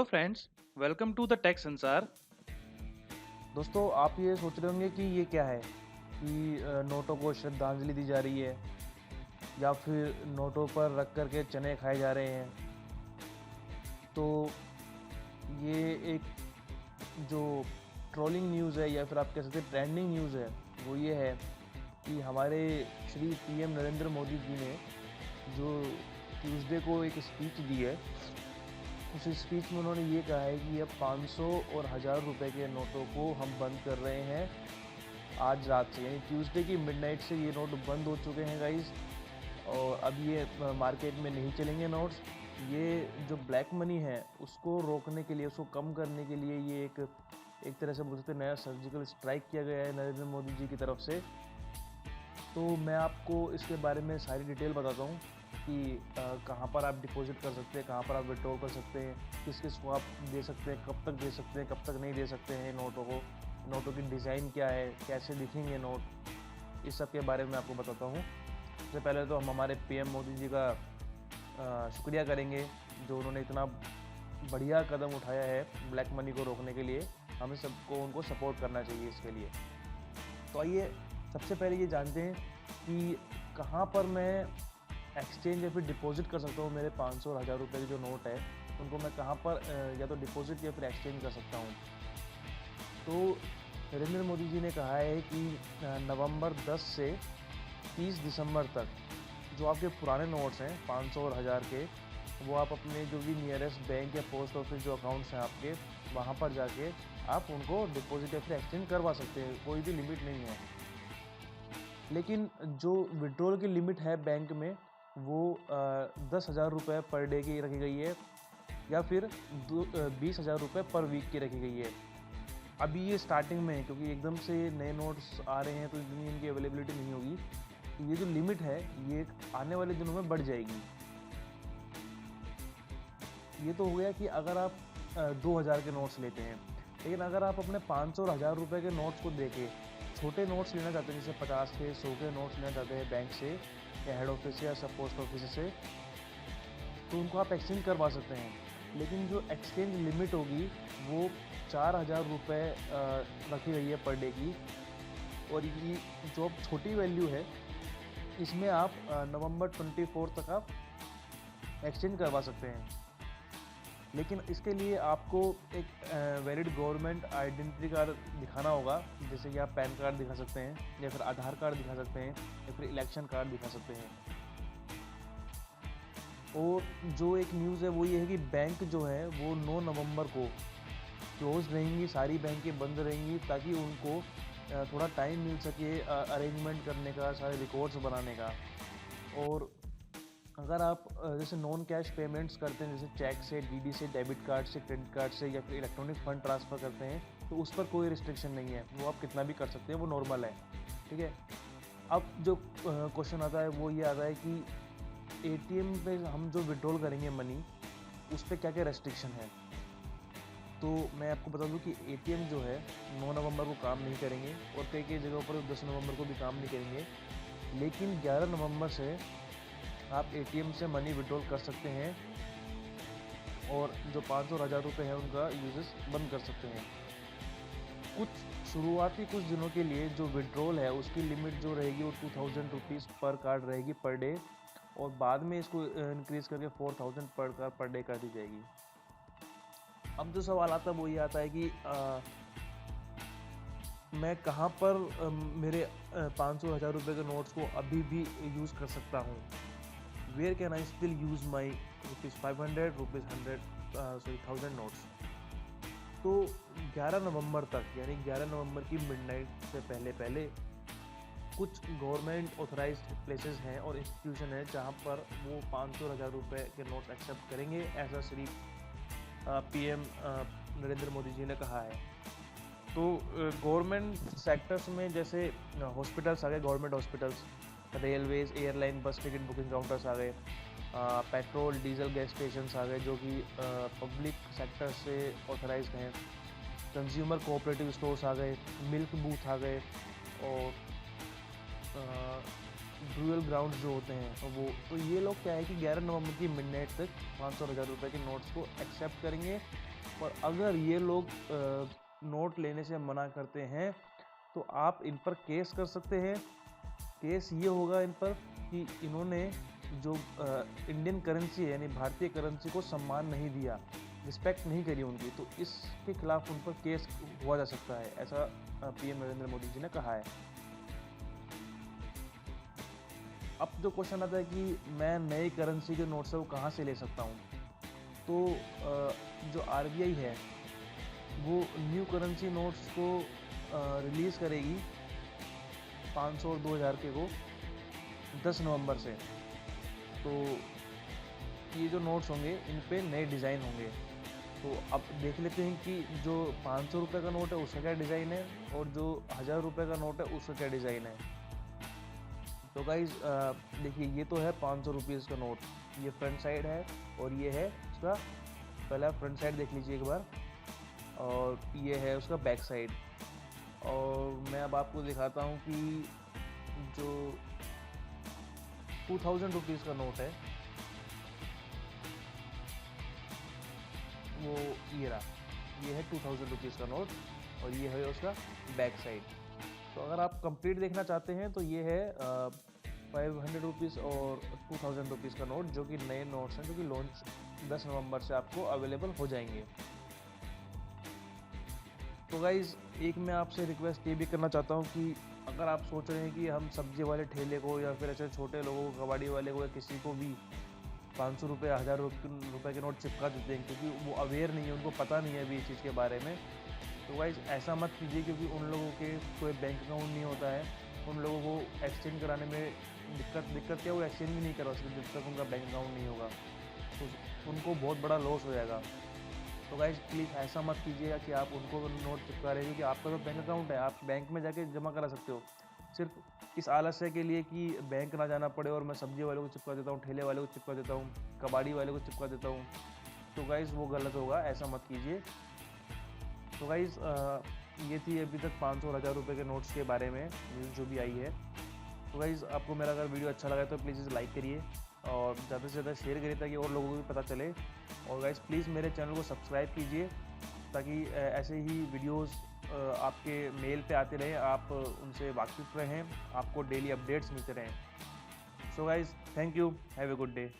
Hello friends, welcome to the tech Sansar. दोस्तों, आप ये सोच रहे होंगे कि ये क्या है कि नोटों को श्रद्धांजलि दी जा रही है या फिर नोटों पर रख कर के चने खाए जा रहे हैं। तो ये एक जो ट्रोलिंग न्यूज़ है या फिर आप कह सकते हैं ट्रेंडिंग न्यूज़ है, वो ये है कि हमारे श्री पीएम नरेंद्र मोदी जी ने जो ट्यूसडे को एक स्पीच दी है, उस स्पीच में उन्होंने ये कहा है कि अब 500 और 1000 रुपए के नोटों को हम बंद कर रहे हैं आज रात से, यानी ट्यूसडे की मिडनाइट से ये नोट बंद हो चुके हैं गाइस। और अब ये मार्केट में नहीं चलेंगे नोट्स। ये जो ब्लैक मनी है उसको रोकने के लिए, उसको कम करने के लिए ये एक तरह से बोल सकते हैं नया सर्जिकल स्ट्राइक किया गया है नरेंद्र मोदी जी की तरफ से। तो मैं आपको इसके बारे में सारी डिटेल बताता हूँ कि कहाँ पर आप डिपॉजिट कर सकते हैं, कहाँ पर आप विड्रॉल कर सकते हैं, किस किस को आप दे सकते हैं, कब तक दे सकते हैं, कब तक नहीं दे सकते हैं नोटों को, नोटों की डिज़ाइन क्या है, कैसे दिखेंगे नोट, इस सब के बारे में आपको बताता हूँ। सबसे पहले तो हम हमारे पीएम मोदी जी का शुक्रिया करेंगे जो उन्होंने इतना बढ़िया कदम उठाया है ब्लैक मनी को रोकने के लिए। हमें सबको उनको सपोर्ट करना चाहिए इसके लिए। तो आइए सबसे पहले ये जानते हैं कि कहाँ पर मैं एक्सचेंज या फिर डिपॉजिट कर सकता हूँ। मेरे 500 और 1000 रुपये के जो नोट है उनको मैं कहाँ पर या तो डिपॉजिट या फिर एक्सचेंज कर सकता हूँ। तो नरेंद्र मोदी जी ने कहा है कि नवंबर 10 से 30 दिसंबर तक जो आपके पुराने नोट्स हैं 500 और 1000 के, वो आप अपने जो भी नियरेस्ट बैंक या पोस्ट ऑफिस जो अकाउंट्स हैं आपके, वहाँ पर जाके आप उनको डिपॉजिट या फिर एक्सचेंज करवा सकते हैं। कोई भी लिमिट नहीं है। लेकिन जो विड्रॉल की लिमिट है बैंक में वो 10,000 रुपये पर डे की रखी गई है या फिर 20,000 रुपये पर वीक की रखी गई है। अभी ये स्टार्टिंग में है क्योंकि एकदम से नए नोट्स आ रहे हैं तो इतनी इनकी अवेलेबिलिटी नहीं होगी। तो ये जो लिमिट है ये आने वाले दिनों में बढ़ जाएगी। ये तो हो गया कि अगर आप 2000 के नोट्स लेते हैं। लेकिन अगर आप अपने 500 और 1000 रुपये के नोट्स को देके छोटे नोट्स लेना चाहते हैं, जैसे 50 के 100 के नोट्स लेना चाहते हैं बैंक से या हेड ऑफिस से या सब पोस्ट ऑफिस से, तो उनको आप एक्सचेंज करवा सकते हैं। लेकिन जो एक्सचेंज लिमिट होगी वो 4000 रुपये रखी गई है पर डे की। और ये जो छोटी वैल्यू है इसमें आप नवंबर 24 तक आप एक्सचेंज करवा सकते हैं। लेकिन इसके लिए आपको एक वैलिड गवर्नमेंट आइडेंटिटी कार्ड दिखाना होगा, जैसे कि आप पैन कार्ड दिखा सकते हैं या फिर आधार कार्ड दिखा सकते हैं या फिर इलेक्शन कार्ड दिखा सकते हैं। और जो एक न्यूज़ है वो ये है कि बैंक जो है वो 9 नवंबर को क्लोज रहेंगी, सारी बैंकें बंद रहेंगी ताकि उनको थोड़ा टाइम मिल सके अरेंजमेंट करने का, सारे रिकॉर्ड्स बनाने का। और अगर आप जैसे नॉन कैश पेमेंट्स करते हैं, जैसे चेक से, डीडी से, डेबिट कार्ड से, क्रेडिट कार्ड से या फिर इलेक्ट्रॉनिक फ़ंड ट्रांसफ़र करते हैं, तो उस पर कोई रिस्ट्रिक्शन नहीं है। वो आप कितना भी कर सकते हैं, वो नॉर्मल है। ठीक है। अब जो क्वेश्चन आता है वो ये आता है कि एटीएम पे हम जो विड्रॉल करेंगे मनी, उस पर क्या क्या रेस्ट्रिक्शन है। तो मैं आपको बता दूं कि एटीएम जो है 9 नवंबर को काम नहीं करेंगे और कई कई जगहों पर 10 नवंबर को भी काम नहीं करेंगे। लेकिन 11 नवंबर से आप एटीएम से मनी विड्रॉल कर सकते हैं और जो 500 और 1000 रुपये है उनका यूजेस बंद कर सकते हैं। शुरुआती कुछ दिनों के लिए जो विड्रॉल है उसकी लिमिट जो रहेगी वो 2000 रुपीज़ पर कार्ड रहेगी पर डे, और बाद में इसको इंक्रीज़ करके 4000 पर कार्ड पर डे कर दी जाएगी। अब जो सवाल आता है वो ये आता है कि मैं कहाँ पर मेरे 500 और 1000 रुपये के नोट्स को अभी भी यूज़ कर सकता हूँ। Where can I still use my ₹500, ₹100, 1000 notes. तो 11 नवंबर तक, यानी 11 नवंबर की मिडनाइट से पहले पहले कुछ गवर्नमेंट ऑथराइज्ड प्लेसेस हैं और इंस्टीट्यूशन है जहाँ पर वो 500 और 1000 रुपये के नोट्स एक्सेप्ट करेंगे, ऐसा श्री पीएम नरेंद्र मोदी जी ने कहा है। तो गवर्नमेंट सेक्टर्स में जैसे हॉस्पिटल्स आ गए, government hospitals, railways, airline, bus ticket booking counters आ गए, पेट्रोल डीजल गैस स्टेशंस आ गए जो कि पब्लिक सेक्टर से ऑथराइज हैं, कंज्यूमर कोऑपरेटिव स्टोर्स आ गए, मिल्क बूथ आ गए, और ड्यूअल ग्राउंड जो होते हैं वो। तो ये लोग क्या है कि 11 नवंबर की मिडनाइट तक 500 और 1000 रुपये के नोट्स को एक्सेप्ट करेंगे और अगर ये लोग नोट लेने से मना करते हैं तो आप इन पर केस कर सकते हैं। केस ये होगा इन पर कि इन्होंने जो इंडियन करेंसी है यानी भारतीय करेंसी को सम्मान नहीं दिया, रिस्पेक्ट नहीं करी उनकी, तो इसके खिलाफ उन पर केस हुआ जा सकता है, ऐसा पीएम नरेंद्र मोदी जी ने कहा है। अब जो क्वेश्चन आता है कि मैं नई करेंसी के नोट्स है वो कहाँ से ले सकता हूँ, तो जो आरबीआई है वो न्यू करेंसी नोट्स को रिलीज़ करेगी 500 और 2000 के को 10 नवंबर से। तो ये जो नोट्स होंगे इन पे नए डिज़ाइन होंगे। तो अब देख लेते हैं कि जो 500 रुपये का नोट है उसका क्या डिज़ाइन है और जो 1000 रुपये का नोट है उसका क्या डिज़ाइन है। तो गाइज देखिए, ये तो है 500 रुपीज़ का नोट, ये फ्रंट साइड है और ये है उसका, पहले आप फ्रंट साइड देख लीजिए एक बार, और ये है उसका बैक साइड। और मैं अब आपको दिखाता हूँ कि जो 2000 रुपीज़ का नोट है वो ये रहा, ये है 2000 रुपीज़ का नोट और ये है उसका बैक साइड। तो अगर आप कंप्लीट देखना चाहते हैं तो ये है 500 रुपीज़ और 2000 रुपीज़ का नोट, जो कि नए नोट्स हैं जो कि लॉन्च 10 नवंबर से आपको अवेलेबल हो जाएंगे। तो गाइज़ एक मैं आपसे रिक्वेस्ट ये भी करना चाहता हूँ कि अगर आप सोच रहे हैं कि हम सब्जी वाले ठेले को या फिर ऐसे छोटे लोगों को, कबाड़ी वाले को या किसी को भी 500 रुपये 1000 रुपये के नोट चिपका देते हैं क्योंकि वो अवेयर नहीं है, उनको पता नहीं है अभी इस चीज़ के बारे में, तो गाइज़ ऐसा मत कीजिए, क्योंकि उन लोगों के कोई बैंक अकाउंट नहीं होता है, उन लोगों को एक्सचेंज कराने में दिक्कत क्या, वो एक्सचेंज भी नहीं करवा सकते जब तक उनका बैंक अकाउंट नहीं होगा, तो उनको बहुत बड़ा लॉस हो जाएगा। तो गाइज़ प्लीज़ ऐसा मत कीजिएगा कि आप उनको नोट चिपका रहे हैं, क्योंकि आपका तो बैंक अकाउंट है, आप बैंक में जाके जमा करा सकते हो, सिर्फ इस आलस्य के लिए कि बैंक ना जाना पड़े और मैं सब्जी वाले को चिपका देता हूँ, ठेले वाले को चिपका देता हूँ, कबाड़ी वाले को चिपका देता हूँ। तो गाइज़ वो गलत होगा, ऐसा मत कीजिए। तो गाइज़ ये थी अभी तक 500 और 1000 रुपये के नोट्स के बारे में न्यूज़ जो भी आई है। तो गाइज़ आपको मेरा अगर वीडियो अच्छा लगा तो प्लीज़ इसे लाइक करिए और ज़्यादा से ज़्यादा शेयर करिए ताकि और लोगों को भी पता चले। और गाइज़ प्लीज़ मेरे चैनल को सब्सक्राइब कीजिए ताकि ऐसे ही वीडियोस आपके मेल पे आते रहें, आप उनसे वाकिफ़ रहें, आपको डेली अपडेट्स मिलते रहें। So guys thank you, have a good day.